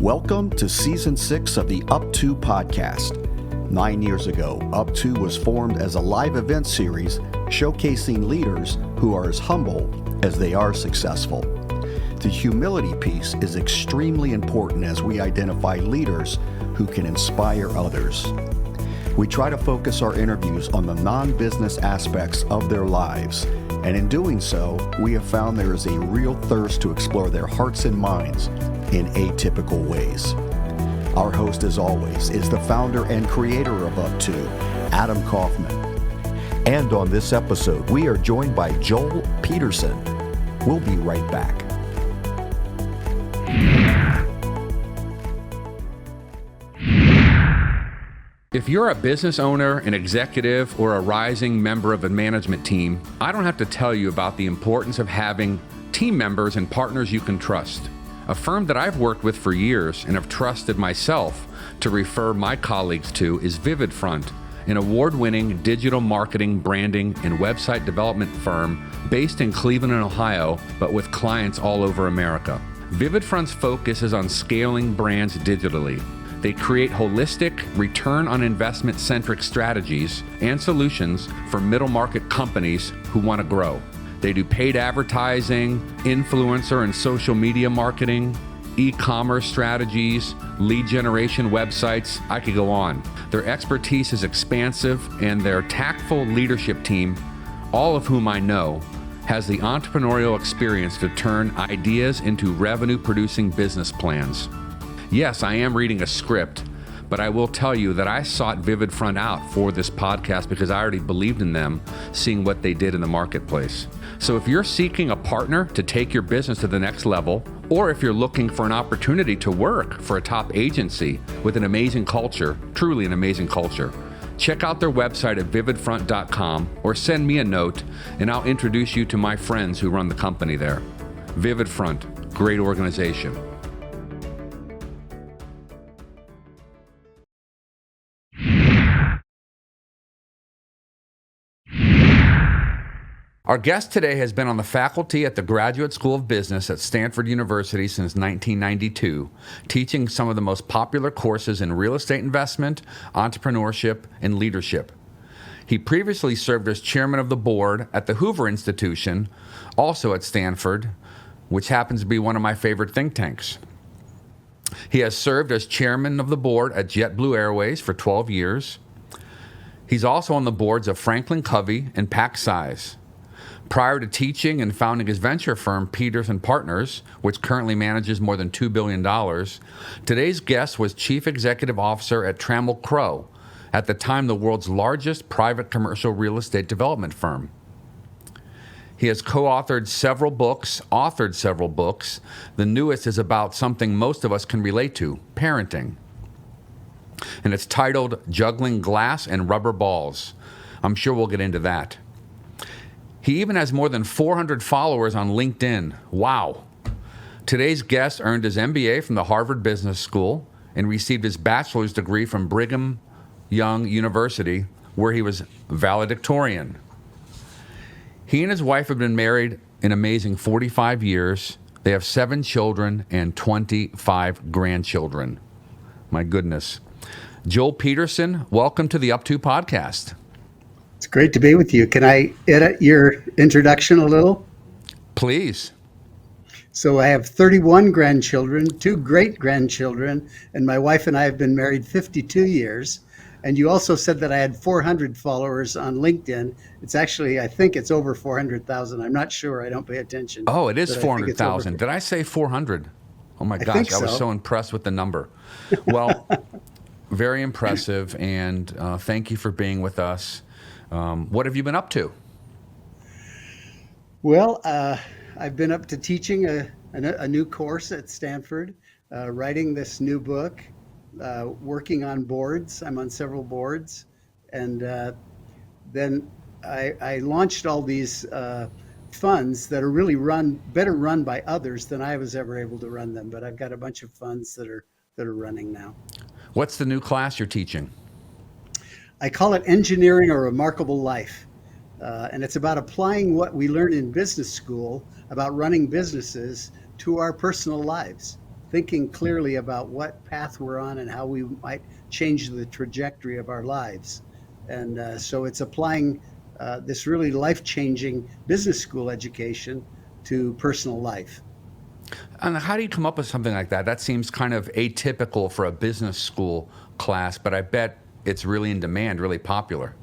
Welcome to Season 6 of the Up To podcast. 9 years ago, Up To was formed as a live event series showcasing leaders who are as humble as they are successful. The humility piece is extremely important as we identify leaders who can inspire others. We try to focus our interviews on the non-business aspects of their lives, and in doing so, we have found there is a real thirst to explore their hearts and minds in atypical ways. Our host, as always, is the founder and creator of Up To, Adam Kaufman. And on this episode, we are joined by Joel Peterson. We'll be right back. If you're a business owner, an executive, or a rising member of a management team, I don't have to tell you about the importance of having team members and partners you can trust. A firm that I've worked with for years and have trusted myself to refer my colleagues to is VividFront, an award-winning digital marketing, branding, and website development firm based in Cleveland, Ohio, but with clients all over America. VividFront's focus is on scaling brands digitally. They create holistic, return on investment centric strategies and solutions for middle market companies who want to grow. They do paid advertising, influencer and social media marketing, e-commerce strategies, lead generation websites. I could go on. Their expertise is expansive, and their tactful leadership team, all of whom I know, has the entrepreneurial experience to turn ideas into revenue-producing business plans. Yes, I am reading a script, but I will tell you that I sought VividFront out for this podcast because I already believed in them, seeing what they did in the marketplace. So if you're seeking a partner to take your business to the next level, or if you're looking for an opportunity to work for a top agency with an amazing culture, truly an amazing culture, check out their website at vividfront.com or send me a note and I'll introduce you to my friends who run the company there. VividFront, great organization. Our guest today has been on the faculty at the Graduate School of Business at Stanford University since 1992, teaching some of the most popular courses in real estate investment, entrepreneurship, and leadership. He previously served as chairman of the board at the Hoover Institution, also at Stanford, which happens to be one of my favorite think tanks. He has served as chairman of the board at JetBlue Airways for 12 years. He's also on the boards of Franklin Covey and Pack Size. Prior to teaching and founding his venture firm, Peterson Partners, which currently manages more than $2 billion, today's guest was Chief Executive Officer at Tramel Crow, at the time the world's largest private commercial real estate development firm. He has co-authored several books, The newest is about something most of us can relate to, parenting. And it's titled Juggling Glass and Rubber Balls. I'm sure we'll get into that. He even has more than 400 followers on LinkedIn. Wow. Today's guest earned his MBA from the Harvard Business School and received his bachelor's degree from Brigham Young University, where he was valedictorian. He and his wife have been married an amazing 45 years. They have 7 children and 25 grandchildren. My goodness. Joel Peterson, welcome to the Up To podcast. It's great to be with you. Can I edit your introduction a little? Please. So I have 31 grandchildren, 2 great-grandchildren, and my wife and I have been married 52 years. And you also said that I had 400 followers on LinkedIn. It's actually, I think it's over 400,000. I'm not sure. I don't pay attention. Oh, it is 400,000. Did I say 400? Oh my gosh, I was so impressed with the number. Well, very impressive, and thank you for being with us. What have you been up to? Well, I've been up to teaching a new course at Stanford, writing this new book, working on boards. I'm on several boards. And then I launched all these funds that are really better run by others than I was ever able to run them. But I've got a bunch of funds that are running now. What's the new class you're teaching? I call it Engineering a Remarkable Life. And it's about applying what we learned in business school about running businesses to our personal lives. thinking clearly about what path we're on and how we might change the trajectory of our lives. And so it's applying this really life-changing business school education to personal life. And how do you come up with something like that? That seems kind of atypical for a business school class, but I bet it's really in demand, really popular.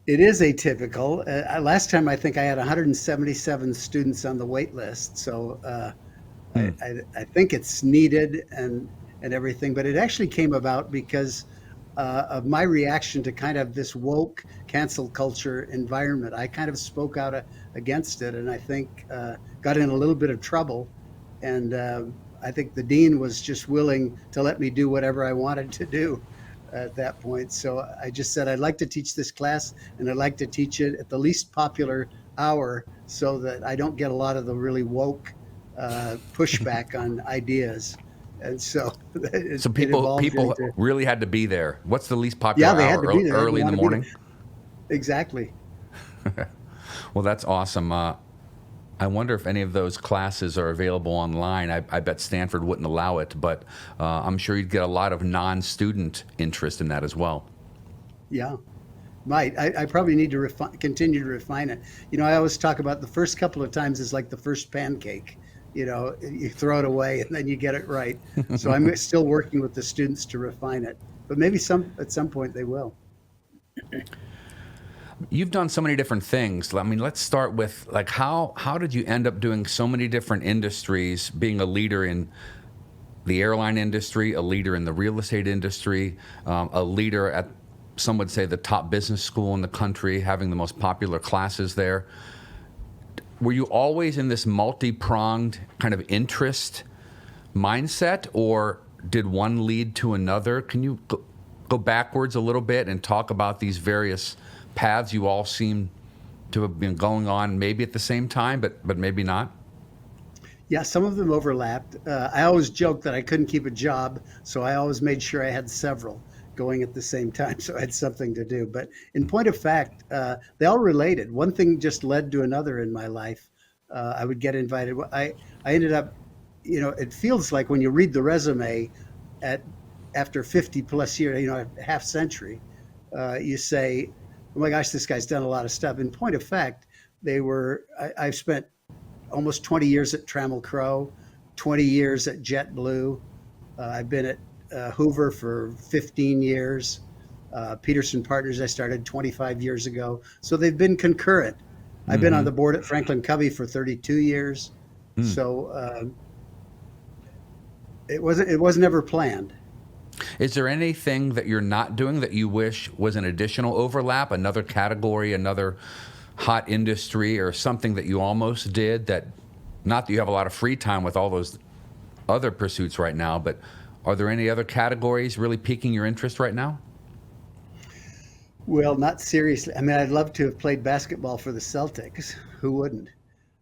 It is atypical. Last time I think I had 177 students on the wait list, so I think it's needed and everything. But it actually came about because of my reaction to kind of this woke cancel culture environment. I kind of spoke out against it, and I think got in a little bit of trouble. And I think the dean was just willing to let me do whatever I wanted to do at that point. So I just said, I'd like to teach this class, and I'd like to teach it at the least popular hour so that I don't get a lot of the really woke pushback on ideas. And so people really had to be there. What's the least popular they hour? had to be there. Early in the morning? Exactly. Well, that's awesome. I wonder if any of those classes are available online. I bet Stanford wouldn't allow it, but I'm sure you'd get a lot of non-student interest in that as well. Yeah, might. I probably need to continue to refine it. I always talk about the first couple of times is like the first pancake. You throw it away and then you get it right. So I'm still working with the students to refine it, but maybe at some point they will. You've done so many different things. I mean, let's start with how did you end up doing so many different industries, being a leader in the airline industry, a leader in the real estate industry, a leader at, some would say, the top business school in the country, having the most popular classes there. Were you always in this multi-pronged kind of interest mindset, or did one lead to another? Can you go backwards a little bit and talk about these various paths you all seem to have been going on, maybe at the same time, but maybe not? Yeah, some of them overlapped. I always joked that I couldn't keep a job, so I always made sure I had several going at the same time, so I had something to do. But in point of fact, they all related. One thing just led to another in my life. I would get invited. I ended up, it feels like when you read the resume after 50 plus years, a half century, you say, oh my gosh, this guy's done a lot of stuff. In point of fact, I've spent almost 20 years at Tramel Crow, 20 years at JetBlue. I've been at Hoover for 15 years. Peterson Partners I started 25 years ago. So they've been concurrent. I've been on the board at Franklin Covey for 32 years. So it was never planned. Is there anything that you're not doing that you wish was an additional overlap, another category, another hot industry, or something that you almost did that, not that you have a lot of free time with all those other pursuits right now, but are there any other categories really piquing your interest right now? Well, not seriously. I mean, I'd love to have played basketball for the Celtics. Who wouldn't?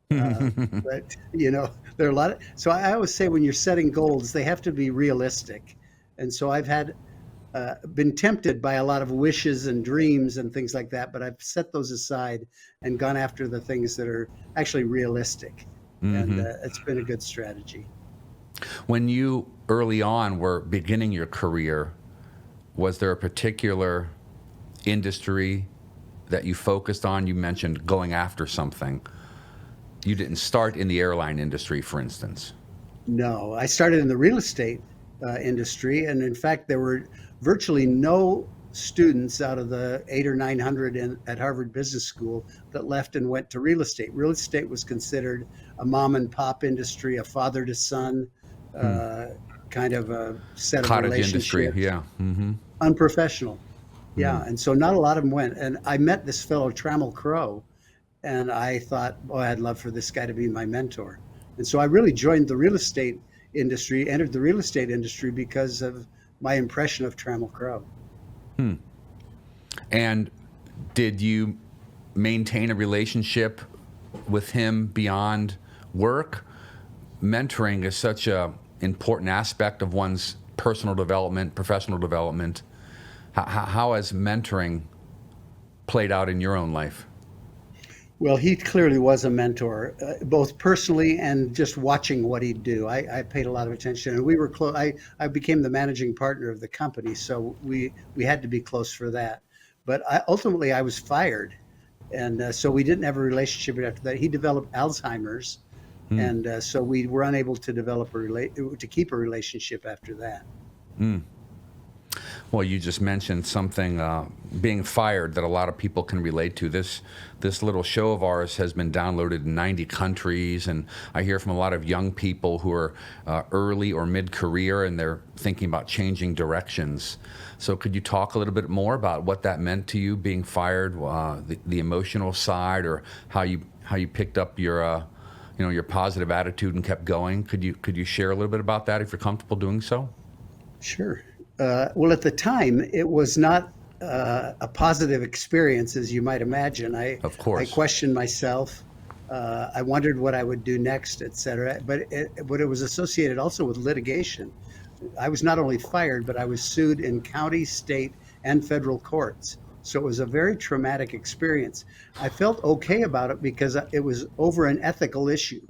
But, there are a lot of, so I always say when you're setting goals, they have to be realistic. And so I've been tempted by a lot of wishes and dreams and things like that, but I've set those aside and gone after the things that are actually realistic. And it's been a good strategy. When you early on were beginning your career, was there a particular industry that you focused on? You mentioned going after something. You didn't start in the airline industry, for instance. No, I started in the real estate industry. And in fact, there were virtually no students out of the 800 or 900 at Harvard Business School that left and went to real estate. Real estate was considered a mom and pop industry, a father to son kind of a set Cottage of relationships. Industry, yeah. Unprofessional. Yeah. And so not a lot of them went. And I met this fellow, Tramel Crow, and I thought, boy, I'd love for this guy to be my mentor. And so I really joined the real estate industry, entered the real estate industry because of my impression of Tramel Crow. And did you maintain a relationship with him beyond work? Mentoring is such an important aspect of one's personal development, professional development. How has mentoring played out in your own life? Well, he clearly was a mentor, both personally and just watching what he'd do. I paid a lot of attention, and we were close. I became the managing partner of the company, so we had to be close for that. But ultimately, I was fired, and so we didn't have a relationship after that. He developed Alzheimer's, and so we were unable to to keep a relationship after that. Well, you just mentioned something, being fired, that a lot of people can relate to. This little show of ours has been downloaded in 90 countries, and I hear from a lot of young people who are early or mid-career, and they're thinking about changing directions. So could you talk a little bit more about what that meant to you, being fired, the emotional side, or how you picked up your your positive attitude and kept going? Could you share a little bit about that if you're comfortable doing so? Sure. Well, at the time, it was not a positive experience, as you might imagine. Of course. I questioned myself. I wondered what I would do next, et cetera. But it was associated also with litigation. I was not only fired, but I was sued in county, state, and federal courts. So it was a very traumatic experience. I felt okay about it because it was over an ethical issue.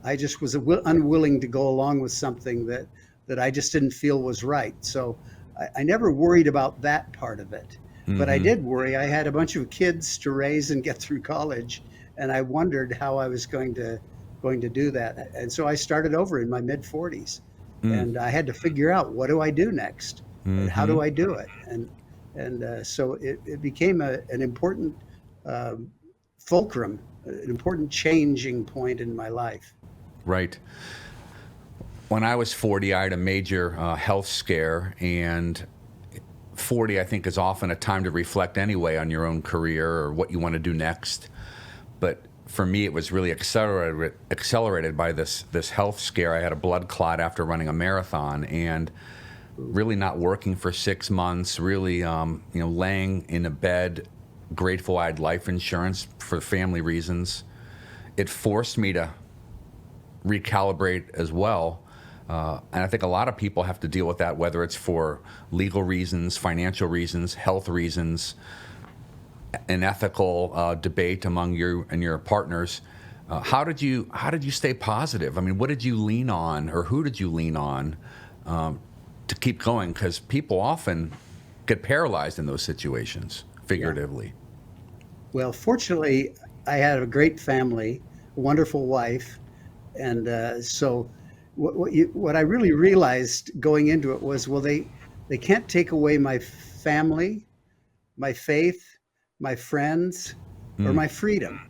I just was unwilling to go along with something that I just didn't feel was right. So I never worried about that part of it. But I did worry. I had a bunch of kids to raise and get through college, and I wondered how I was going to do that. And so I started over in my mid-40s, and I had to figure out, what do I do next? And how do I do it? And so it became an important fulcrum, an important changing point in my life. Right. When I was 40, I had a major health scare, and 40, I think, is often a time to reflect anyway on your own career or what you want to do next. But for me, it was really accelerated by this health scare. I had a blood clot after running a marathon, and really not working for 6 months, really laying in a bed, grateful I had life insurance for family reasons. It forced me to recalibrate as well. And I think a lot of people have to deal with that, whether it's for legal reasons, financial reasons, health reasons, an ethical debate among you and your partners. How did you stay positive? I mean, what did you lean on, or who did you lean on to keep going? Because people often get paralyzed in those situations, figuratively. Yeah. Well, fortunately, I had a great family, a wonderful wife, and so what I really realized going into it was, well, they can't take away my family, my faith, my friends, or my freedom.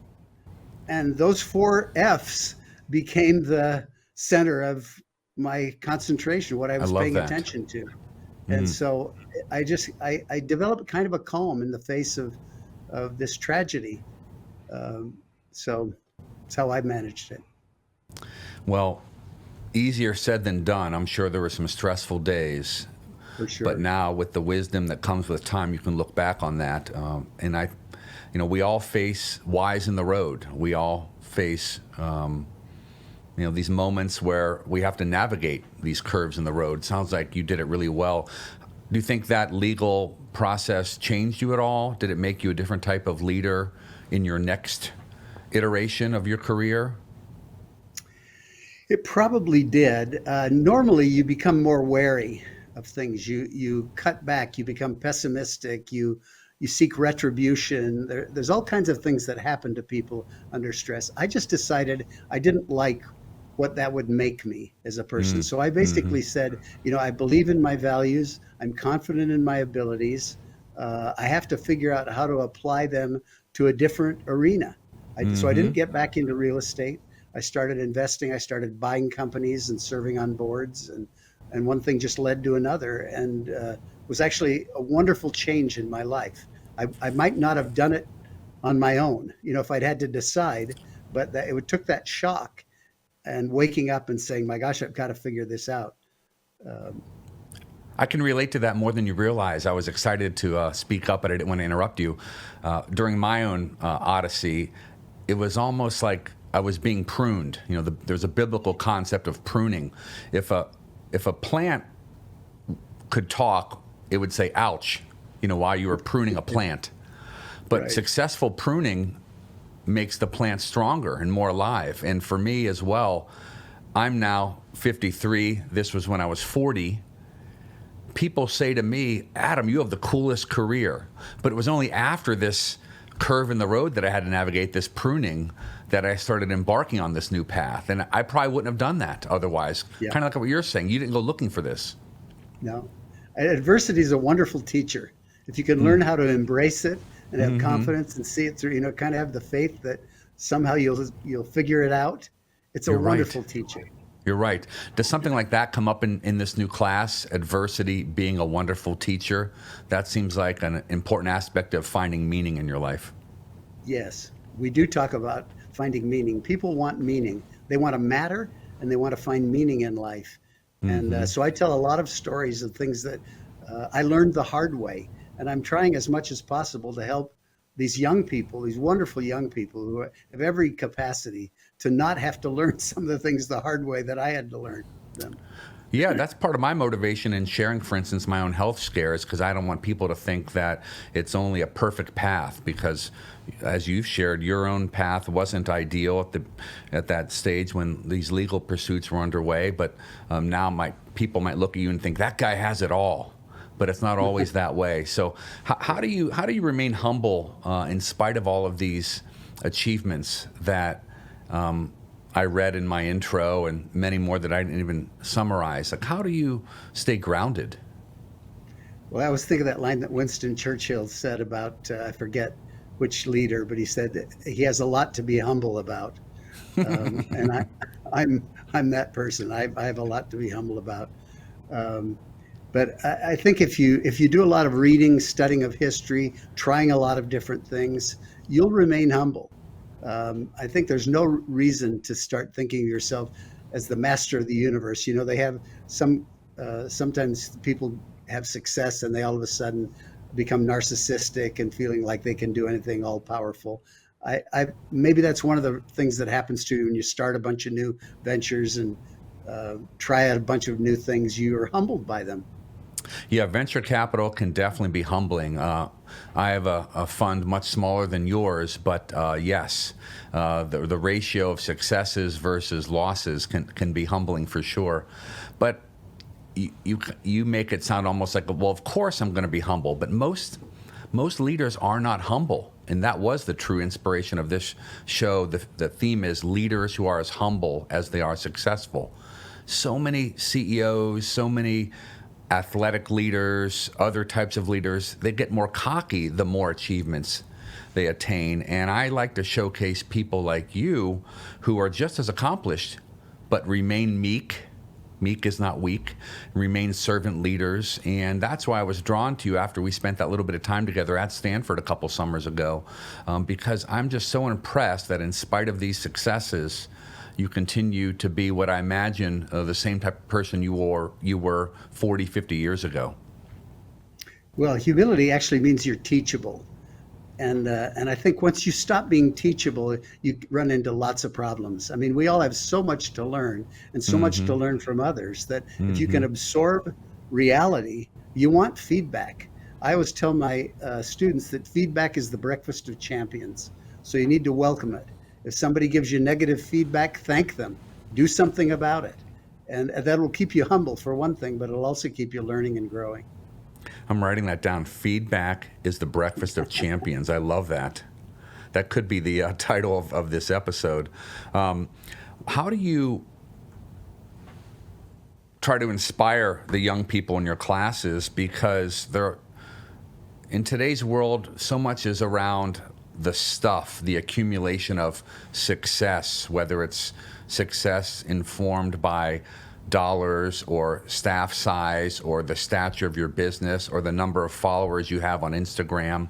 And those 4 F's became the center of my concentration, what I was paying attention to. And so I developed kind of a calm in the face of this tragedy. So that's how I managed it. Well, easier said than done. I'm sure there were some stressful days. For sure. But now, with the wisdom that comes with time, you can look back on that. And we all face Y's in the road. We all face, these moments where we have to navigate these curves in the road. Sounds like you did it really well. Do you think that legal process changed you at all? Did it make you a different type of leader in your next iteration of your career? It probably did. Normally, you become more wary of things. You cut back. You become pessimistic. You seek retribution. There's all kinds of things that happen to people under stress. I just decided I didn't like what that would make me as a person. So I basically said, I believe in my values. I'm confident in my abilities. I have to figure out how to apply them to a different arena. So I didn't get back into real estate. I started investing. I started buying companies and serving on boards, and one thing just led to another, and was actually a wonderful change in my life. I might not have done it on my own, if I'd had to decide, but it took that shock and waking up and saying, my gosh, I've got to figure this out. I can relate to that more than you realize. I was excited to speak up, but I didn't want to interrupt you. During my own odyssey, it was almost like I was being pruned. There's a biblical concept of pruning. If a plant could talk, it would say "ouch," while you were pruning a plant. But Right. Successful pruning makes the plant stronger and more alive. And for me as well, I'm now 53. This was when I was 40. People say to me, Adam, you have the coolest career. But it was only after this curve in the road that I had to navigate, this pruning, that I started embarking on this new path. And I probably wouldn't have done that otherwise. Yeah. Kind of like what you're saying. You didn't go looking for this. No. Adversity is a wonderful teacher. If you can learn how to embrace it and have confidence and see it through, kind of have the faith that somehow you'll figure it out. It's a wonderful teacher. You're right. Does something like that come up in this new class, adversity being a wonderful teacher? That seems like an important aspect of finding meaning in your life. Yes, we do talk about finding meaning. People want meaning. They want to matter, and they want to find meaning in life. And so I tell a lot of stories of things that I learned the hard way. And I'm trying as much as possible to help these young people, these wonderful young people who have every capacity to not have to learn some of the things the hard way that I had to learn them. Yeah, that's part of my motivation in sharing, for instance, my own health scares, because I don't want people to think that it's only a perfect path, because as you've shared, your own path wasn't ideal at that stage when these legal pursuits were underway. But now people might look at you and think, that guy has it all. But it's not always that way. So how do you remain humble in spite of all of these achievements that I read in my intro and many more that I didn't even summarize? Like, how do you stay grounded? Well, I was thinking that line that Winston Churchill said about, I forget which leader, but he said that he has a lot to be humble about. And I'm that person. I have a lot to be humble about. But I think if you do a lot of reading, studying of history, trying a lot of different things, you'll remain humble. I think there's no reason to start thinking of yourself as the master of the universe. They have sometimes people have success and they all of a sudden become narcissistic and feeling like they can do anything, all powerful. Maybe that's one of the things that happens to you when you start a bunch of new ventures and try out a bunch of new things. You are humbled by them. Yeah, venture capital can definitely be humbling. I have a fund much smaller than yours, but yes, the ratio of successes versus losses can be humbling for sure. But you make it sound almost like, well, of course I'm going to be humble, but most leaders are not humble. And that was the true inspiration of this show. The theme is leaders who are as humble as they are successful. So many CEOs, so many athletic leaders, other types of leaders, they get more cocky the more achievements they attain. And I like to showcase people like you who are just as accomplished, but remain meek. Meek is not weak, remain servant leaders. And that's why I was drawn to you after we spent that little bit of time together at Stanford a couple summers ago, because I'm just so impressed that in spite of these successes, you continue to be what I imagine the same type of person you were 40, 50 years ago. Well, humility actually means you're teachable. And I think once you stop being teachable, you run into lots of problems. I mean, we all have so much to learn and so much to learn from others that if you can absorb reality, you want feedback. I always tell my students that feedback is the breakfast of champions. So you need to welcome it. If somebody gives you negative feedback, thank them. Do something about it. And that will keep you humble for one thing, but it'll also keep you learning and growing. I'm writing that down. Feedback is the breakfast of champions. I love that. That could be the title of this episode. How do you try to inspire the young people in your classes? Because in today's world, so much is around the stuff, the accumulation of success, whether it's success informed by dollars or staff size or the stature of your business or the number of followers you have on Instagram.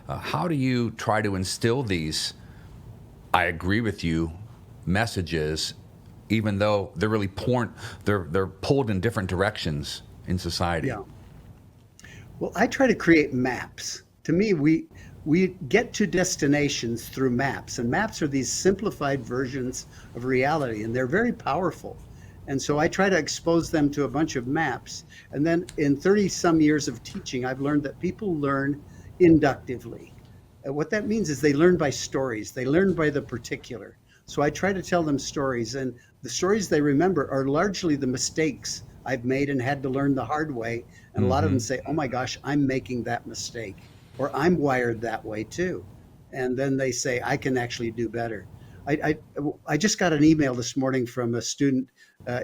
How do you try to instill these, I agree with you, messages, even though they're really they're pulled in different directions in society? Yeah. Well, I try to create maps. To me, we get to destinations through maps, and maps are these simplified versions of reality, and they're very powerful. And so I try to expose them to a bunch of maps. And then in 30 some years of teaching, I've learned that people learn inductively. what that means is they learn by stories. They learn by the particular. So I try to tell them stories, and the stories they remember are largely the mistakes I've made and had to learn the hard way. And a lot of them say, "Oh my gosh, I'm making that mistake," or "I'm wired that way too." And then they say, "I can actually do better." I, I just got an email this morning from a student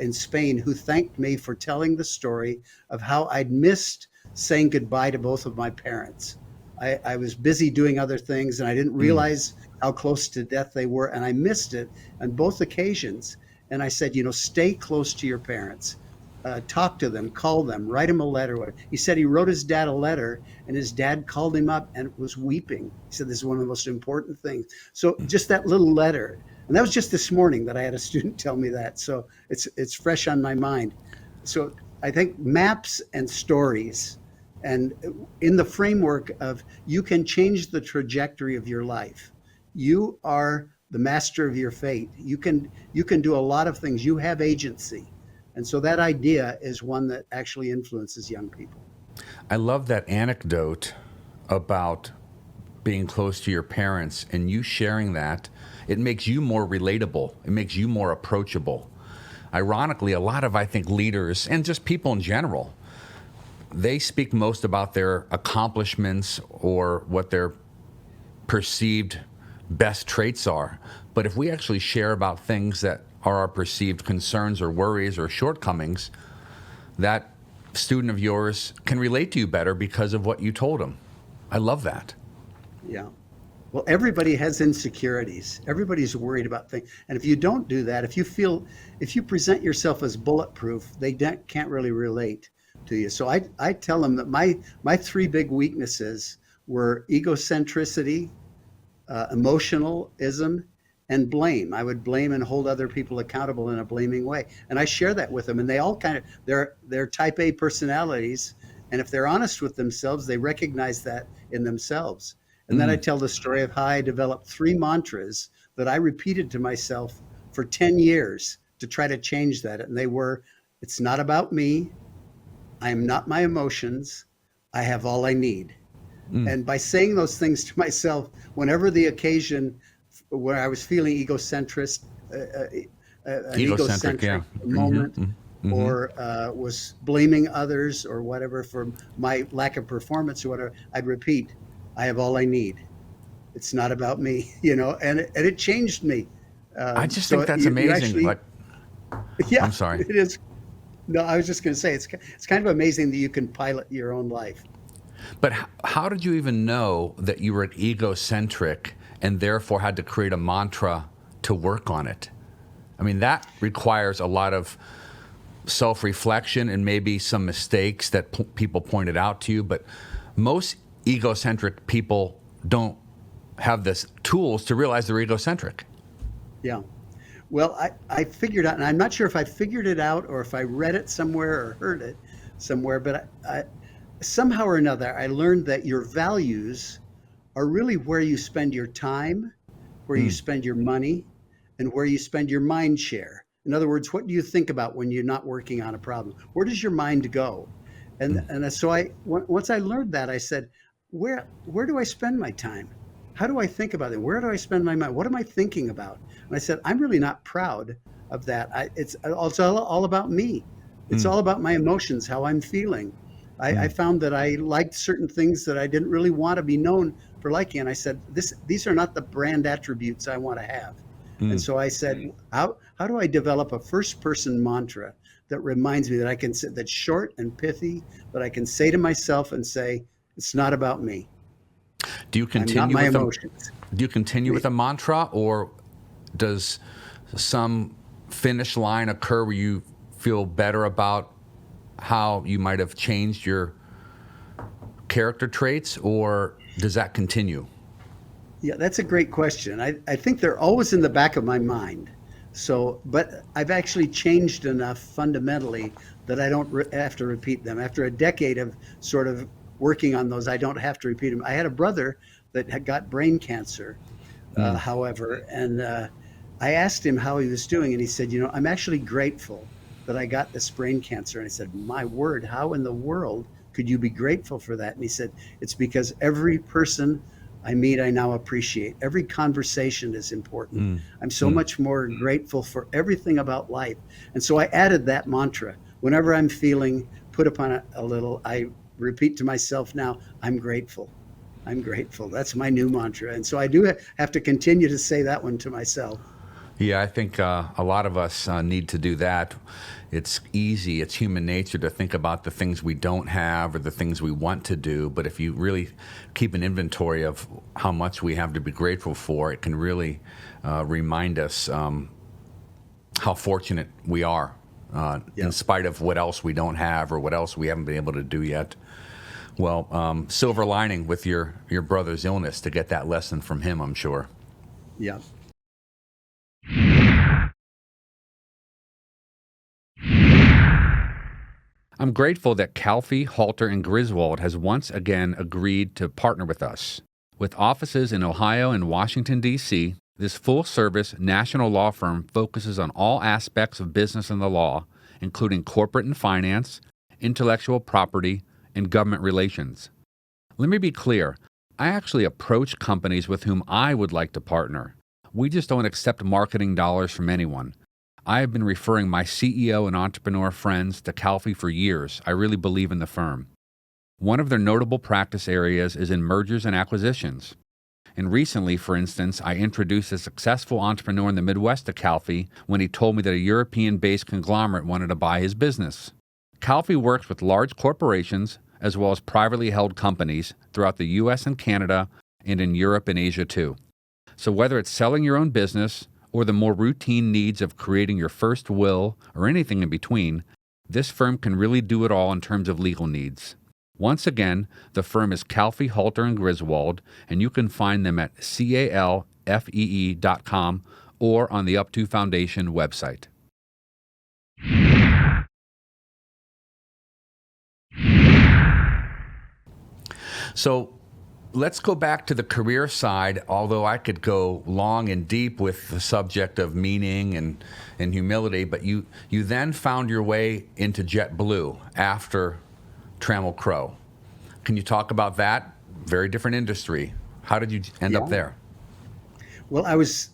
in Spain who thanked me for telling the story of how I'd missed saying goodbye to both of my parents. I was busy doing other things and I didn't realize how close to death they were, and I missed it on both occasions. And I said, stay close to your parents. Talk to them, call them, write them a letter. He said he wrote his dad a letter, and his dad called him up and was weeping. He said, "This is one of the most important things." So just that little letter, and that was just this morning that I had a student tell me that. So it's fresh on my mind. So I think maps and stories, and in the framework of you can change the trajectory of your life. You are the master of your fate. You can do a lot of things. You have agency. And so that idea is one that actually influences young people. I love that anecdote about being close to your parents and you sharing that. It makes you more relatable. It makes you more approachable. Ironically, a lot of, I think, leaders and just people in general, they speak most about their accomplishments or what their perceived best traits are. But if we actually share about things that are our perceived concerns or worries or shortcomings, that student of yours can relate to you better because of what you told them. I love that. Yeah. Well, everybody has insecurities. Everybody's worried about things. And if you don't do that, if you present yourself as bulletproof, they can't really relate to you. So I tell them that my three big weaknesses were egocentricity, emotionalism, and blame. I would blame and hold other people accountable in a blaming way. And I share that with them. And they all they're type A personalities. And if they're honest with themselves, they recognize that in themselves. And then I tell the story of how I developed 3 mantras that I repeated to myself for 10 years to try to change that. And they were, it's not about me. I am not my emotions. I have all I need. And by saying those things to myself, whenever the occasion where I was feeling egocentric moment, or was blaming others or whatever for my lack of performance or whatever, I'd repeat, "I have all I need. It's not about me," and it changed me. I just think that's amazing. Yeah, I'm sorry. It is. No, I was just going to say, it's kind of amazing that you can pilot your own life. But how did you even know that you were egocentric and therefore had to create a mantra to work on it? I mean, that requires a lot of self-reflection and maybe some mistakes that people pointed out to you. But most egocentric people don't have the tools to realize they're egocentric. Yeah. Well, I figured out, and I'm not sure if I figured it out or if I read it somewhere or heard it somewhere, but I somehow or another, I learned that your values are really where you spend your time, where you spend your money, and where you spend your mind share. In other words, what do you think about when you're not working on a problem? Where does your mind go? And so once I learned that, I said, where do I spend my time? How do I think about it? Where do I spend my mind? What am I thinking about? And I said, I'm really not proud of that. It's all about me. It's all about my emotions, how I'm feeling. I found that I liked certain things that I didn't really want to be known for liking. And I said, these are not the brand attributes I want to have. And so I said, how do I develop a first person mantra that reminds me that I can say, that's short and pithy, that I can say to myself and say, it's not about me. Do you continue not my emotions. Do you continue with a mantra, or does some finish line occur where you feel better about how you might have changed your character traits, or does that continue? Yeah, that's a great question. I think they're always in the back of my mind. So, but I've actually changed enough fundamentally that I don't have to repeat them. After a decade of sort of working on those, I don't have to repeat them. I had a brother that had got brain cancer, however, and I asked him how he was doing, and he said, I'm actually grateful that I got this brain cancer. And I said, my word, how in the world could you be grateful for that? And he said, it's because every person I meet, I now appreciate. Every conversation is important. I'm so much more grateful for everything about life. And so I added that mantra. Whenever I'm feeling put upon a little, I repeat to myself now, I'm grateful. I'm grateful. That's my new mantra. And so I do have to continue to say that one to myself. Yeah, I think a lot of us need to do that. It's easy, it's human nature to think about the things we don't have or the things we want to do. But if you really keep an inventory of how much we have to be grateful for, it can really remind us how fortunate we are, in spite of what else we don't have or what else we haven't been able to do yet. Well, silver lining with your brother's illness to get that lesson from him, I'm sure. Yeah. I'm grateful that Calfee, Halter, and Griswold has once again agreed to partner with us. With offices in Ohio and Washington, D.C., this full-service national law firm focuses on all aspects of business and the law, including corporate and finance, intellectual property, and government relations. Let me be clear. I actually approach companies with whom I would like to partner. We just don't accept marketing dollars from anyone. I have been referring my CEO and entrepreneur friends to Calfee for years. I really believe in the firm. One of their notable practice areas is in mergers and acquisitions. And recently, for instance, I introduced a successful entrepreneur in the Midwest to Calfee when he told me that a European-based conglomerate wanted to buy his business. Calfee works with large corporations as well as privately held companies throughout the U.S. and Canada and in Europe and Asia too. So whether it's selling your own business or the more routine needs of creating your first will, or anything in between, this firm can really do it all in terms of legal needs. Once again, the firm is Calfee, Halter, and Griswold, and you can find them at calfee.com or on the Up2 Foundation website. So, let's go back to the career side, although I could go long and deep with the subject of meaning and humility, but you then found your way into JetBlue after Tramel Crow. Can you talk about that? Very different industry. How did you end up there? Well, I was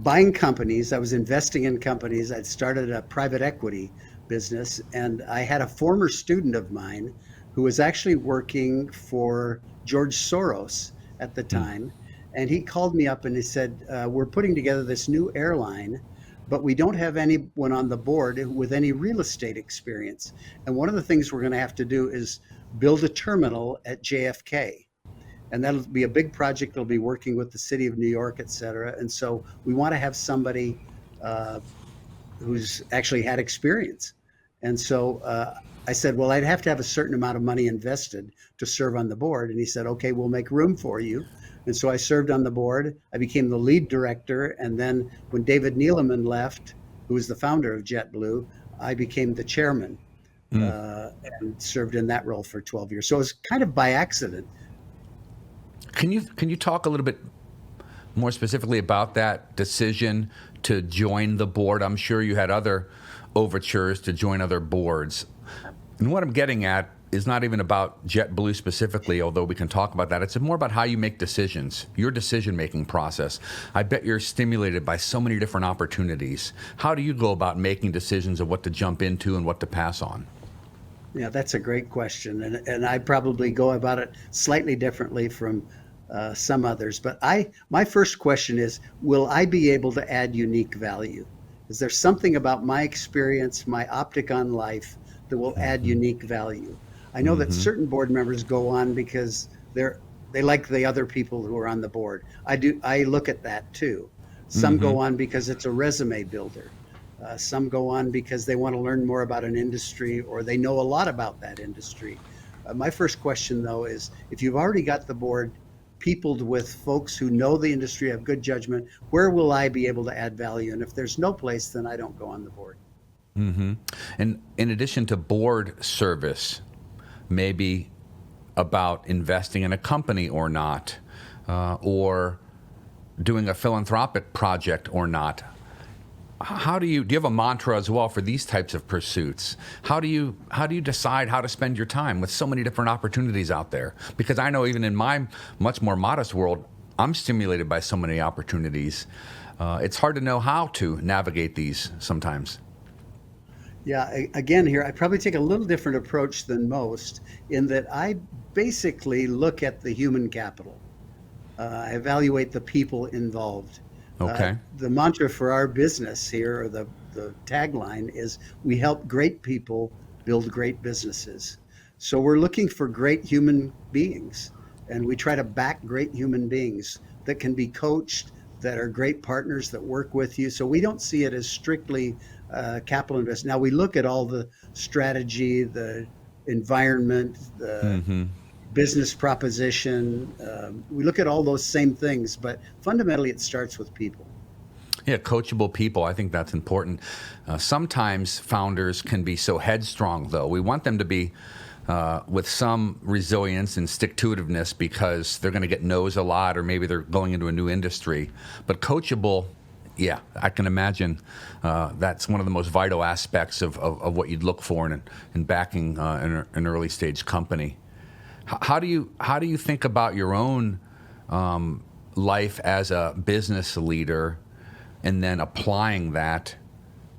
buying companies. I was investing in companies. I'd started a private equity business, and I had a former student of mine who was actually working for George Soros at the time. And he called me up and he said, we're putting together this new airline, but we don't have anyone on the board with any real estate experience. And one of the things we're going to have to do is build a terminal at JFK. And that'll be a big project. They'll be working with the city of New York, et cetera. And so we want to have somebody who's actually had experience. And so I said, well, I'd have to have a certain amount of money invested to serve on the board. And he said, okay, we'll make room for you. And so I served on the board. I became the lead director. And then when David Neeleman left, who was the founder of JetBlue, I became the chairman and served in that role for 12 years. So it was kind of by accident. Can you talk a little bit more specifically about that decision to join the board? I'm sure you had other overtures to join other boards. And what I'm getting at is not even about JetBlue specifically, although we can talk about that. It's more about how you make decisions, your decision-making process. I bet you're stimulated by so many different opportunities. How do you go about making decisions of what to jump into and what to pass on? Yeah, that's a great question. And I probably go about it slightly differently from some others. But my first question is, will I be able to add unique value? Is there something about my experience, my optic on life, that will add unique value? I know that certain board members go on because they like the other people who are on the board. I look at that too. Some go on because it's a resume builder. Some go on because they want to learn more about an industry or they know a lot about that industry. My first question though is, if you've already got the board peopled with folks who know the industry, have good judgment, where will I be able to add value? And if there's no place, then I don't go on the board. And in addition to board service, maybe about investing in a company or not, or doing a philanthropic project or not, how do you have a mantra as well for these types of pursuits? How do you decide how to spend your time with so many different opportunities out there? Because I know even in my much more modest world, I'm stimulated by so many opportunities. It's hard to know how to navigate these sometimes. Yeah, again, here, I probably take a little different approach than most in that I basically look at the human capital. I evaluate the people involved. Okay. The mantra for our business here, or the tagline, is we help great people build great businesses. So we're looking for great human beings, and we try to back great human beings that can be coached, that are great partners that work with you. So we don't see it as strictly capital investment. Now we look at all the strategy, the environment, the business proposition. We look at all those same things, but fundamentally it starts with people. Yeah, coachable people. I think that's important. Sometimes founders can be so headstrong, though. We want them to be with some resilience and stick-to-itiveness because they're going to get no's a lot, or maybe they're going into a new industry. But coachable, yeah, I can imagine that's one of the most vital aspects of what you'd look for in backing an early-stage company. How do you think about your own life as a business leader, and then applying that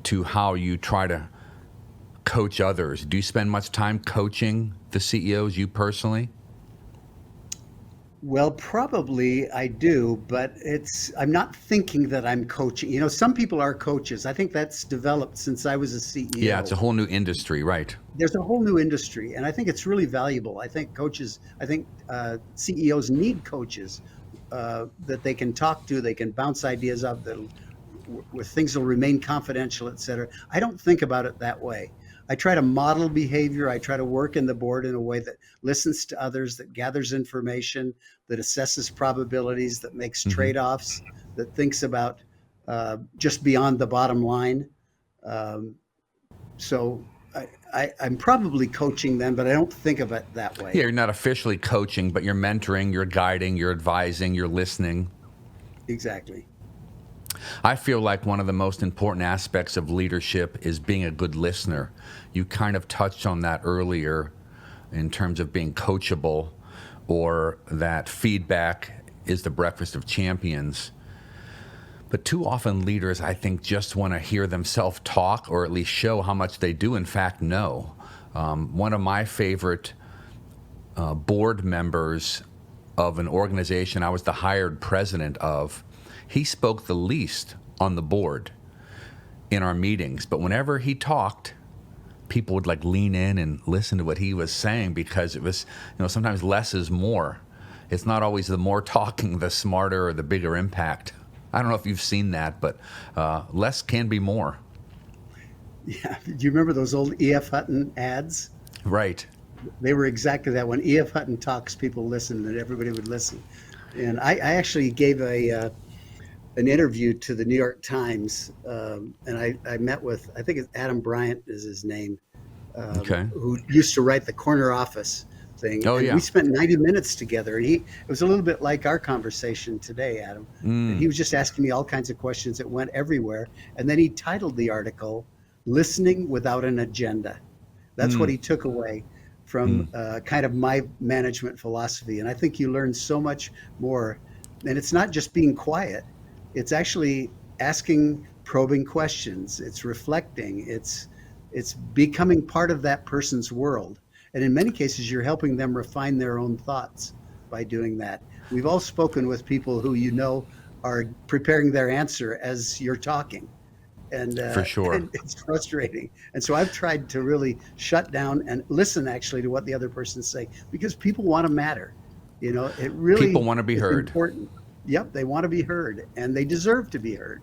to how you try to coach others? Do you spend much time coaching the CEOs, you personally? Well, probably I do, but I'm not thinking that I'm coaching. You know, some people are coaches. I think that's developed since I was a CEO. Yeah, it's a whole new industry, right? There's a whole new industry, and I think it's really valuable. I think CEOs need coaches that they can talk to, they can bounce ideas off, where things will remain confidential, et cetera. I don't think about it that way. I try to model behavior. I try to work in the board in a way that listens to others, that gathers information, that assesses probabilities, that makes trade-offs, that thinks about just beyond the bottom line. So I'm probably coaching them, but I don't think of it that way. Yeah, you're not officially coaching, but you're mentoring, you're guiding, you're advising, you're listening. Exactly. I feel like one of the most important aspects of leadership is being a good listener. You kind of touched on that earlier in terms of being coachable, or that feedback is the breakfast of champions. But too often leaders, I think, just want to hear themselves talk, or at least show how much they do in fact know. One of my favorite board members of an organization I was the hired president of, he spoke the least on the board in our meetings, but whenever he talked, people would lean in and listen to what he was saying, because it was, sometimes less is more. It's not always the more talking, the smarter or the bigger impact. I don't know if you've seen that, but less can be more. Yeah. Do you remember those old E.F. Hutton ads? Right. They were exactly that. When E.F. Hutton talks, people listen, and everybody would listen. And I actually gave an interview to the New York Times, and I met with, I think it's Adam Bryant is his name, who used to write the Corner Office thing. Oh, and yeah. We spent 90 minutes together. It was a little bit like our conversation today, Adam. And he was just asking me all kinds of questions that went everywhere. And then he titled the article, "Listening Without an Agenda." That's what he took away from kind of my management philosophy. And I think you learn so much more. And it's not just being quiet. It's actually asking probing questions. It's reflecting. It's becoming part of that person's world. And in many cases, you're helping them refine their own thoughts by doing that. We've all spoken with people who are preparing their answer as you're talking. And for sure. And it's frustrating. And so I've tried to really shut down and listen actually to what the other person's saying, because people want to matter. It really people want to be heard. Important. Yep, they want to be heard, and they deserve to be heard.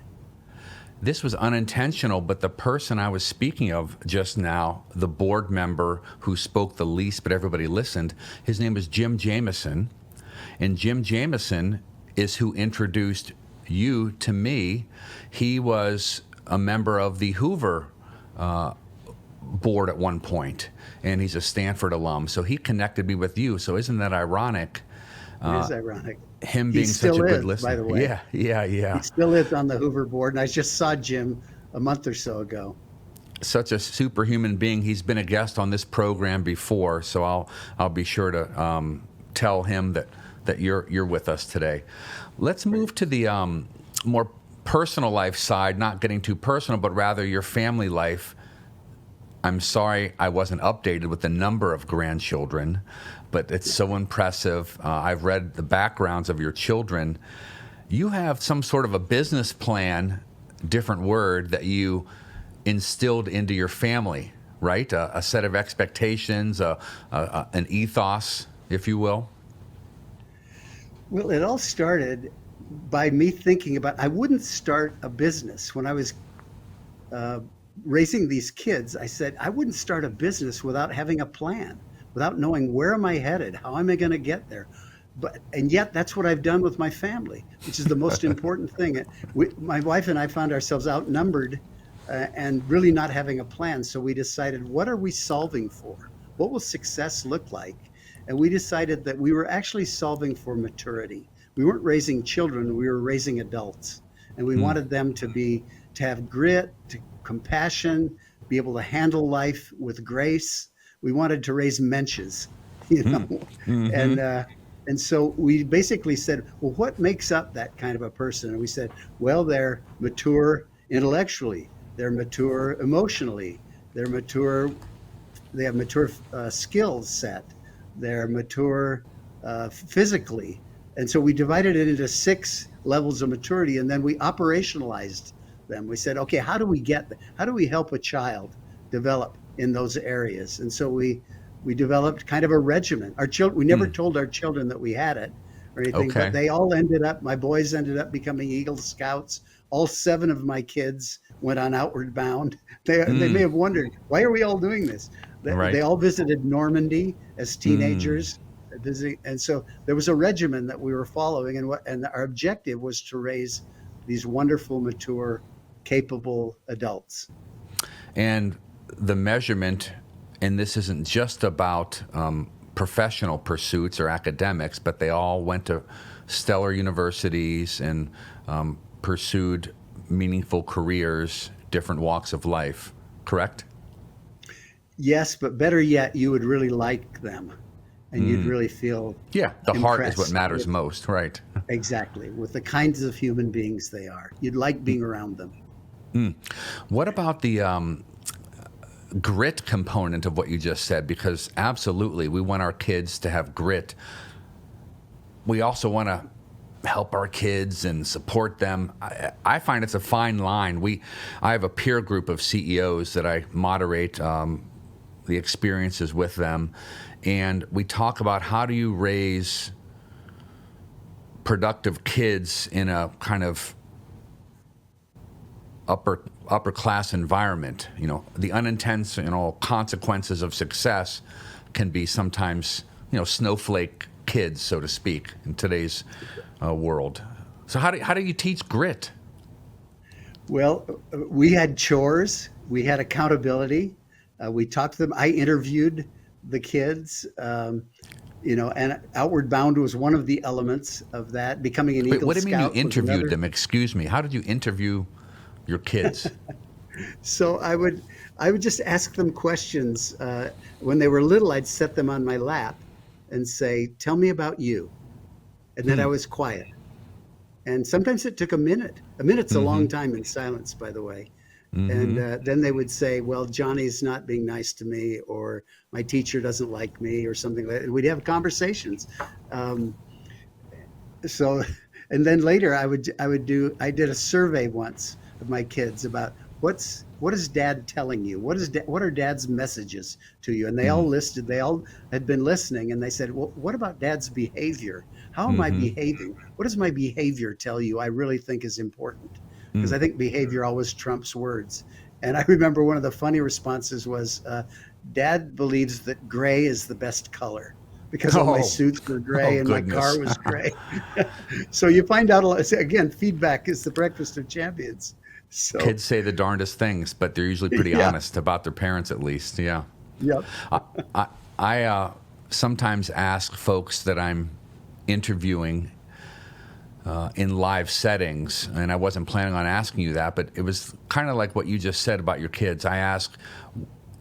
This was unintentional, but the person I was speaking of just now, the board member who spoke the least but everybody listened, his name is Jim Jameson. And Jim Jameson is who introduced you to me. He was a member of the Hoover board at one point, and he's a Stanford alum. So he connected me with you. So isn't that ironic? It is ironic. Him being such a good listener. By the way. Yeah. He still is on the Hoover board, and I just saw Jim a month or so ago. Such a superhuman being. He's been a guest on this program before, so I'll be sure to tell him that you're with us today. Let's move to the more personal life side, not getting too personal, but rather your family life. I'm sorry I wasn't updated with the number of grandchildren, but it's so impressive. I've read the backgrounds of your children. You have some sort of a business plan, different word, that you instilled into your family, right? A set of expectations, an ethos, if you will. Well, it all started by me thinking about, I wouldn't start a business. When I was raising these kids, I said, I wouldn't start a business without having a plan, without knowing where am I headed, how am I going to get there. And yet that's what I've done with my family, which is the most important thing. My wife and I found ourselves outnumbered and really not having a plan. So we decided, what are we solving for? What will success look like? And we decided that we were actually solving for maturity. We weren't raising children, we were raising adults. And we wanted them to have grit, compassion, be able to handle life with grace. We wanted to raise mensches, you know. And so we basically said, well, what makes up that kind of a person? And we said, well, they're mature intellectually, they're mature emotionally, they have mature skills set, they're mature physically. And so we divided it into 6 levels of maturity, and then we operationalized them. We said, okay, how do we help a child develop in those areas? And so we developed kind of a regimen. We never told our children that we had it or anything, but they all my boys ended up becoming Eagle Scouts. All 7 of my kids went on Outward Bound. They may have wondered, why are we all doing this? They all visited Normandy as teenagers. And so there was a regimen that we were following, and our objective was to raise these wonderful, mature, capable adults. And the measurement, and this isn't just about professional pursuits or academics, but they all went to stellar universities and pursued meaningful careers, different walks of life, correct? Yes, but better yet, you would really like them. And you'd really feel the impressed. Heart is what matters most, right? Exactly, with the kinds of human beings they are. You'd like being around them. What about the grit component of what you just said? Because absolutely, we want our kids to have grit. We also want to help our kids and support them. I find it's a fine line. I have a peer group of CEOs that I moderate the experiences with them. And we talk about how do you raise productive kids in a kind of upper class environment. You know, the unintentional consequences of success can be sometimes, snowflake kids, so to speak, in today's world. So how do you teach grit? Well, we had chores, we had accountability. We talked to them. I interviewed the kids, and Outward Bound was one of the elements of that. Becoming an Eagle Scout. What do you mean you interviewed them? Excuse me. How did you interview your kids? So I would just ask them questions. When they were little, I'd set them on my lap and say, "Tell me about you," and then I was quiet. And sometimes it took a minute. A minute's a long time in silence, by the way. And then they would say, well, Johnny's not being nice to me, or my teacher doesn't like me, or something like that. And we'd have conversations. And then later I did a survey once of my kids about what is Dad telling you? What are Dad's messages to you? And they all listed, they all had been listening, and they said, well, what about Dad's behavior? How am I behaving? What does my behavior tell you I really think is important? Because I think behavior always trumps words. And I remember one of the funny responses was, Dad believes that gray is the best color because all my suits were gray and my car was gray. So you find out, again, feedback is the breakfast of champions. So, kids say the darndest things, but they're usually pretty honest about their parents, at least. Yeah. Yep. I sometimes ask folks that I'm interviewing, in live settings, and I wasn't planning on asking you that, but it was kind of like what you just said about your kids. I asked,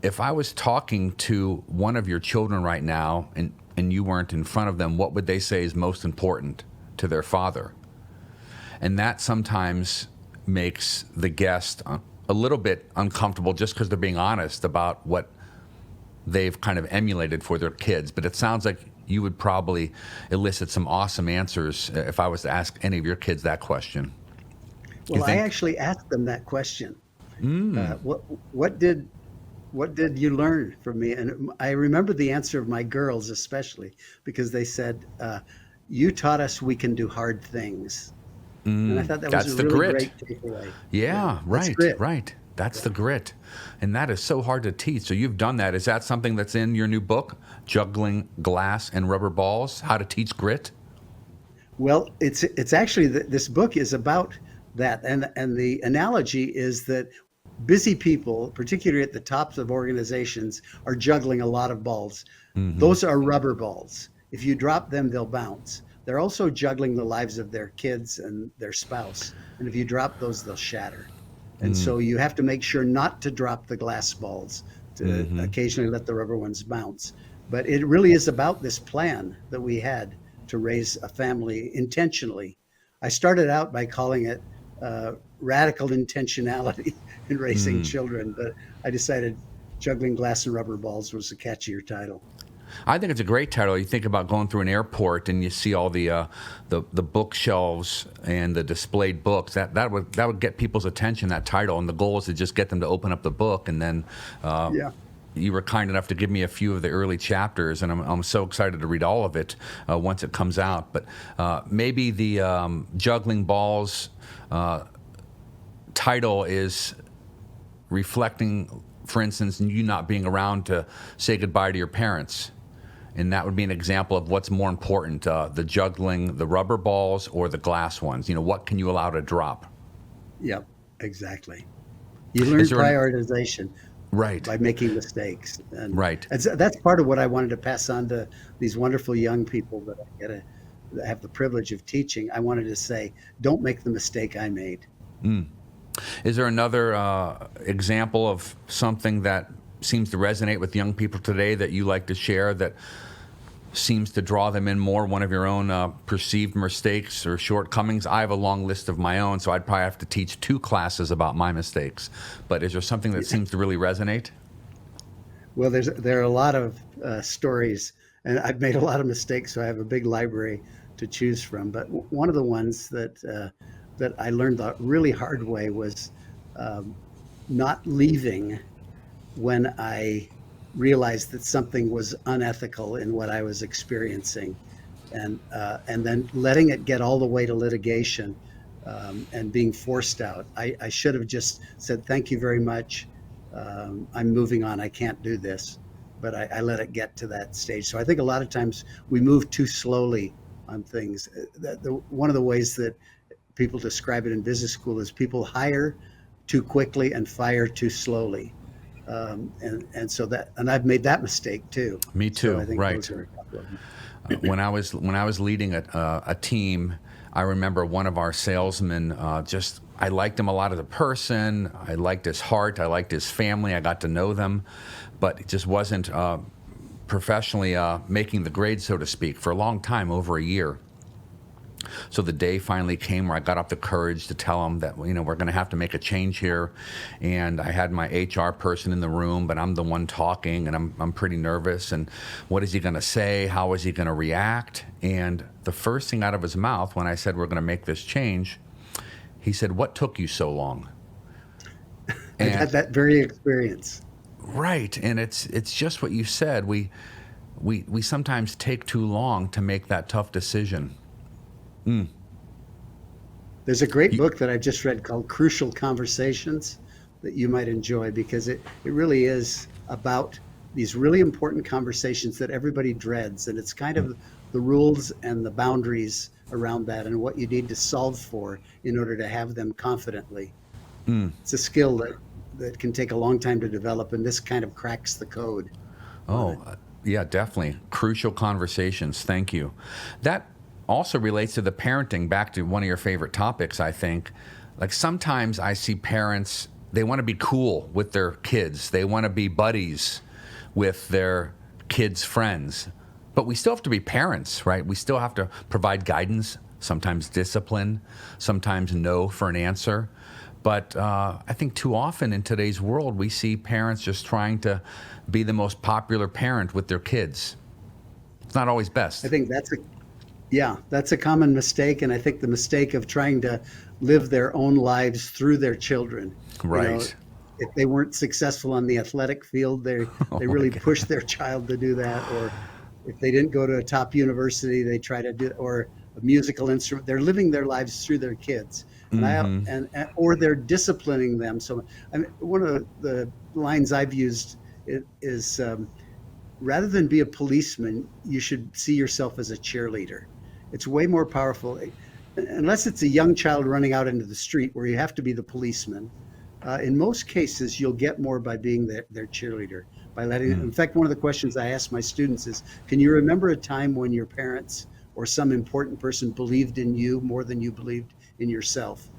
if I was talking to one of your children right now and you weren't in front of them, what would they say is most important to their father? And that sometimes makes the guest a little bit uncomfortable just because they're being honest about what they've kind of emulated for their kids. But it sounds like you would probably elicit some awesome answers if I was to ask any of your kids that question. Well, I actually asked them that question. What did you learn from me? And I remember the answer of my girls especially, because they said, you taught us we can do hard things. And I thought that was a really great takeaway. Yeah, right. That's the grit. And that is so hard to teach. So you've done that. Is that something that's in your new book, Juggling Glass and Rubber Balls, How to Teach Grit? Well, it's actually, this book is about that. And the analogy is that busy people, particularly at the tops of organizations, are juggling a lot of balls. Mm-hmm. Those are rubber balls. If you drop them, they'll bounce. They're also juggling the lives of their kids and their spouse. And if you drop those, they'll shatter. And so you have to make sure not to drop the glass balls, to occasionally let the rubber ones bounce. But it really is about this plan that we had to raise a family intentionally. I started out by calling it radical intentionality in raising children, but I decided Juggling Glass and Rubber Balls was a catchier title. I think it's a great title. You think about going through an airport and you see all the bookshelves and the displayed books. That would get people's attention, that title. And the goal is to just get them to open up the book. And then you were kind enough to give me a few of the early chapters, and I'm so excited to read all of it once it comes out. But maybe the Juggling Balls title is reflecting, for instance, you not being around to say goodbye to your parents. And that would be an example of what's more important, the juggling, the rubber balls or the glass ones. You know, what can you allow to drop? Yep, exactly. You learn prioritization by making mistakes. And that's part of what I wanted to pass on to these wonderful young people that I get to have the privilege of teaching. I wanted to say, don't make the mistake I made. Is there another example of something that seems to resonate with young people today that you like to share that seems to draw them in more, one of your own perceived mistakes or shortcomings? I have a long list of my own, so I'd probably have to teach 2 classes about my mistakes. But is there something that seems to really resonate? Well, there are a lot of stories, and I've made a lot of mistakes, so I have a big library to choose from. But one of the ones that I learned the really hard way was not leaving when I realized that something was unethical in what I was experiencing, and then letting it get all the way to litigation and being forced out. I should have just said, thank you very much. I'm moving on. I can't do this. But I let it get to that stage. So I think a lot of times we move too slowly on things. One of the ways that people describe it in business school is people hire too quickly and fire too slowly. And I've made that mistake too. Me too. So I think right. Those are a couple of them. When I was leading a team, I remember one of our salesmen. I liked him a lot as a person. I liked his heart. I liked his family. I got to know them, but it just wasn't professionally making the grade, so to speak, for a long time, over a year. So the day finally came where I got up the courage to tell him that, we're going to have to make a change here. And I had my HR person in the room, but I'm the one talking, and I'm pretty nervous. And what is he going to say? How is he going to react? And the first thing out of his mouth when I said we're going to make this change, he said, "What took you so long?" I had that very experience. Right. And it's just what you said. We sometimes take too long to make that tough decision. There's a great book that I just read called Crucial Conversations that you might enjoy, because it really is about these really important conversations that everybody dreads. And it's kind of the rules and the boundaries around that and what you need to solve for in order to have them confidently. It's a skill that can take a long time to develop, and this kind of cracks the code. Yeah, definitely. Crucial Conversations. Thank you. That also relates to the parenting, back to one of your favorite topics, I think. Like sometimes I see parents, they want to be cool with their kids. They want to be buddies with their kids' friends. But we still have to be parents, right? We still have to provide guidance, sometimes discipline, sometimes no for an answer. But I think too often in today's world, we see parents just trying to be the most popular parent with their kids. It's not always best. I think that's a common mistake, and I think the mistake of trying to live their own lives through their children. Right. You know, if they weren't successful on the athletic field, they really pushed their child to do that, or if they didn't go to a top university, they try to do, or a musical instrument. They're living their lives through their kids, and or they're disciplining them. So, one of the lines I've used is rather than be a policeman, you should see yourself as a cheerleader. It's way more powerful, unless it's a young child running out into the street where you have to be the policeman. In most cases, you'll get more by being their cheerleader, by letting. In fact, one of the questions I ask my students is, can you remember a time when your parents or some important person believed in you more than you believed in yourself?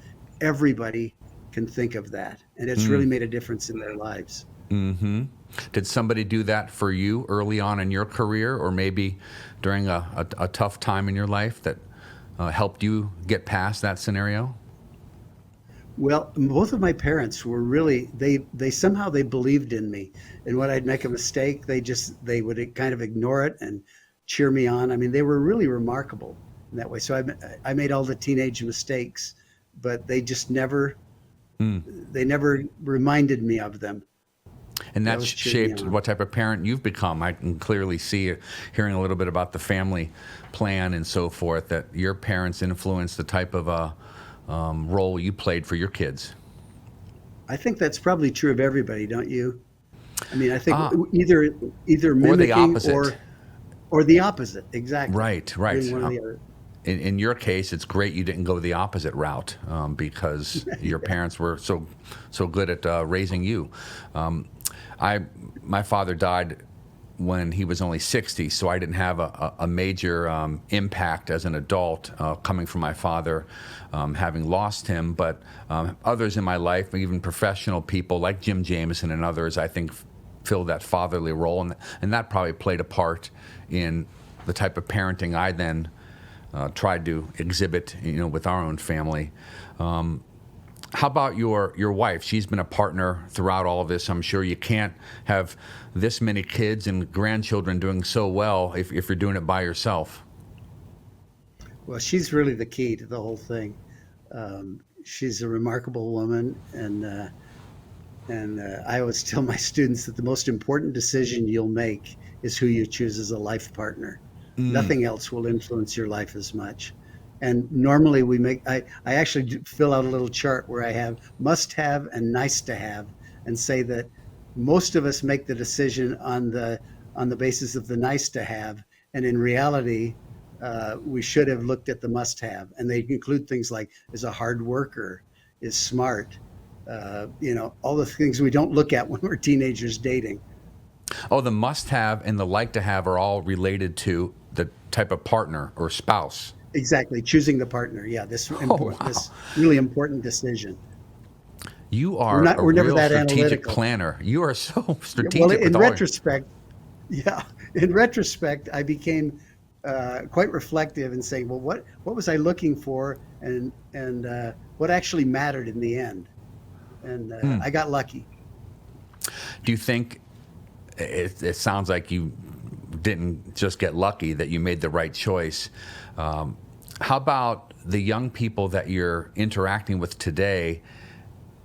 Everybody can think of that, and it's really made a difference in their lives. Mm-hmm. Did somebody do that for you early on in your career, or maybe during a tough time in your life that helped you get past that scenario? Well, both of my parents were really, they somehow they believed in me, and when I'd make a mistake, they would kind of ignore it and cheer me on. I mean, they were really remarkable in that way. So I made all the teenage mistakes, but they just never reminded me of them. And that's shaped what type of parent you've become. I can clearly see, hearing a little bit about the family plan and so forth, that your parents influenced the type of role you played for your kids. I think that's probably true of everybody, don't you? I mean, I think either mimicking or the opposite. Exactly. Right. One or the other. In your case, it's great you didn't go the opposite route because your parents were so good at raising you. My father died when he was only 60, so I didn't have a major impact as an adult coming from my father, having lost him. But others in my life, even professional people like Jim Jameson and others, I think filled that fatherly role, and that probably played a part in the type of parenting I then tried to exhibit, with our own family. How about your wife? She's been a partner throughout all of this. I'm sure you can't have this many kids and grandchildren doing so well if you're doing it by yourself. Well, she's really the key to the whole thing. She's a remarkable woman, and I always tell my students that the most important decision you'll make is who you choose as a life partner. Nothing else will influence your life as much. And normally I actually fill out a little chart where I have must have and nice to have, and say that most of us make the decision on the basis of the nice to have. And in reality, we should have looked at the must have. And they include things like, is a hard worker, is smart, all the things we don't look at when we're teenagers dating. Oh, the must have and the like to have are all related to the type of partner or spouse. Exactly. Choosing the partner. Yeah. This really important decision. You are we're never real that strategic analytical planner. You are so strategic. Well, in retrospect, I became quite reflective in saying, well, what was I looking for, and what actually mattered in the end? And I got lucky. Do you think it sounds like you didn't just get lucky, that you made the right choice? How about the young people that you're interacting with today?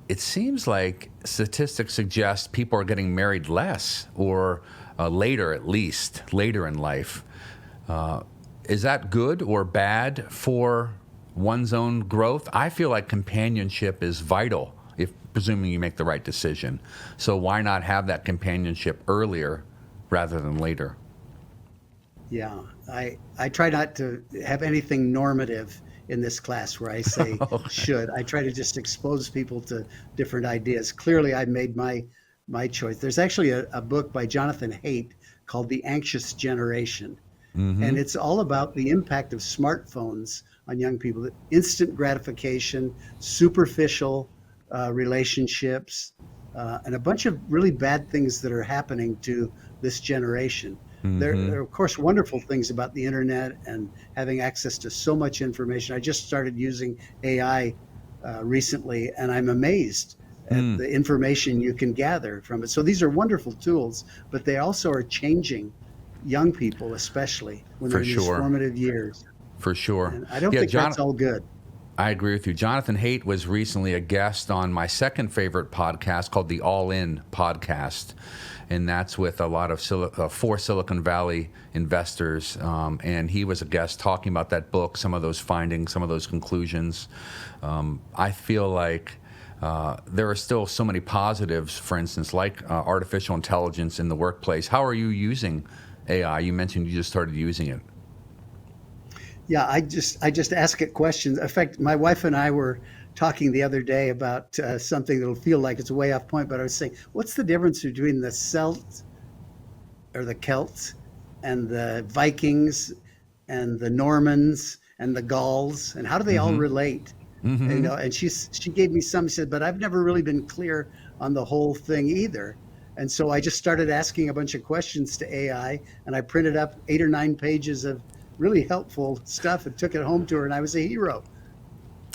It seems like statistics suggest people are getting married less, or later, at least, later in life. Is that good or bad for one's own growth? I feel like companionship is vital, if presuming you make the right decision. So why not have that companionship earlier rather than later? Yeah, I try not to have anything normative in this class where I say should. I try to just expose people to different ideas. Clearly, I made my choice. There's actually a book by Jonathan Haidt called The Anxious Generation. And it's all about the impact of smartphones on young people. Instant gratification, superficial relationships, and a bunch of really bad things that are happening to this generation. There are, of course, wonderful things about the internet and having access to so much information. I just started using AI recently, and I'm amazed at the information you can gather from it. So these are wonderful tools, but they also are changing young people, especially when they're in these formative years. For sure. And I don't think that's all good. I agree with you. Jonathan Haidt was recently a guest on my second favorite podcast called the All In Podcast. And that's with a lot of four Silicon Valley investors. And he was a guest talking about that book, some of those findings, some of those conclusions. I feel like there are still so many positives, for instance, like artificial intelligence in the workplace. How are you using AI? You mentioned you just started using it. Yeah, I just ask it questions. In fact, my wife and I were talking the other day about something that'll feel like it's way off point, but I was saying, what's the difference between the Celts or the Celts and the Vikings and the Normans and the Gauls, and how do they all relate? You know, and she gave me some. She said, but I've never really been clear on the whole thing either. And so I just started asking a bunch of questions to AI, and I printed up 8 or 9 pages of really helpful stuff and took it home to her, and I was a hero.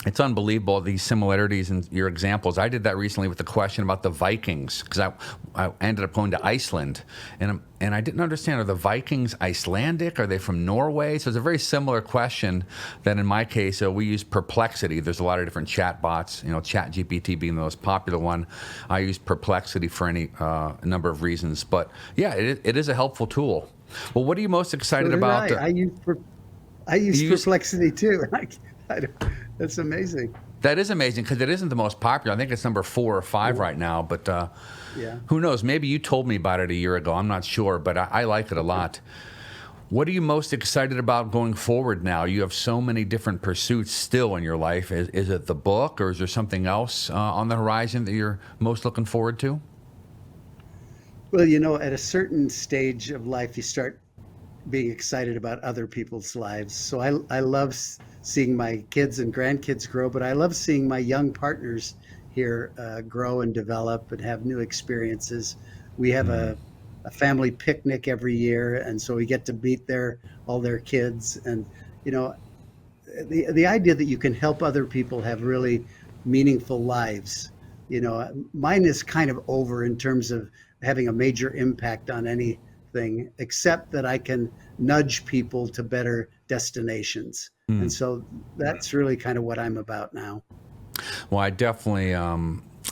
It's unbelievable, these similarities in your examples. I did that recently with the question about the Vikings, because I ended up going to Iceland, and I didn't understand, are the Vikings Icelandic? Are they from Norway? So it's a very similar question that in my case, we use Perplexity. There's a lot of different chat bots, you know, ChatGPT being the most popular one. I use Perplexity for any number of reasons. But yeah, it is a helpful tool. Well, what are you most excited about? I use Perplexity too. That's amazing. That is amazing because it isn't the most popular. I think it's number 4 or 5 right now. But yeah, who knows? Maybe you told me about it a year ago. I'm not sure, but I like it a lot. What are you most excited about going forward now? You have so many different pursuits still in your life. Is it the book, or is there something else on the horizon that you're most looking forward to? Well, you know, at a certain stage of life, you start being excited about other people's lives. So I love seeing my kids and grandkids grow, but I love seeing my young partners here grow and develop and have new experiences. We have a family picnic every year, and so we get to meet all their kids. And, you know, the idea that you can help other people have really meaningful lives, you know, mine is kind of over in terms of having a major impact on anything, except that I can nudge people to better destinations. And so that's really kind of what I'm about now. Well, I definitely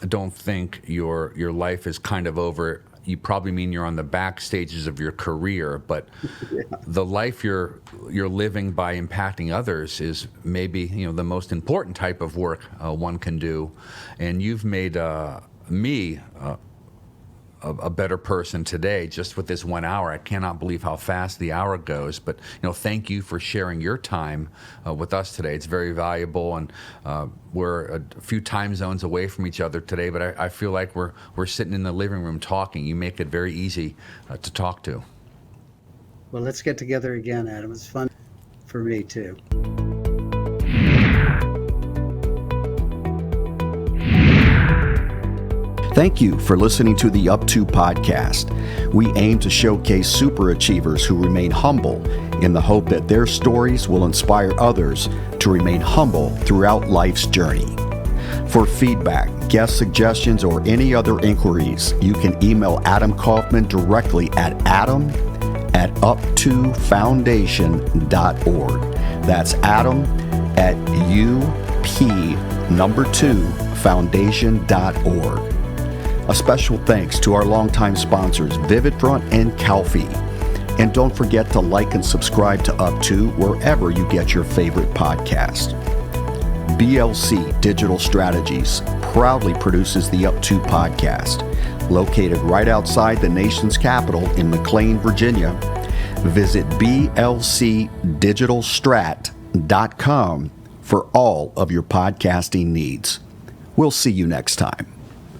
don't think your life is kind of over. You probably mean you're on the back stages of your career, but the life you're living by impacting others is maybe, you know, the most important type of work one can do. And you've made me a better person today just with this 1 hour. I cannot believe how fast the hour goes, but you know, thank you for sharing your time with us today. It's very valuable, and we're a few time zones away from each other today, but I feel like we're sitting in the living room talking. You make it very easy to talk to. Well, let's get together again, Adam. It's fun for me too. Thank you for listening to the Up To podcast. We aim to showcase super achievers who remain humble in the hope that their stories will inspire others to remain humble throughout life's journey. For feedback, guest suggestions, or any other inquiries, you can email Adam Kaufman directly at adam@up2foundation.org. That's adam@up2foundation.org. A special thanks to our longtime sponsors, Vivid Front and Calfee. And don't forget to like and subscribe to Up To wherever you get your favorite podcast. BLC Digital Strategies proudly produces the Up To podcast, located right outside the nation's capital in McLean, Virginia. Visit blcdigitalstrat.com for all of your podcasting needs. We'll see you next time.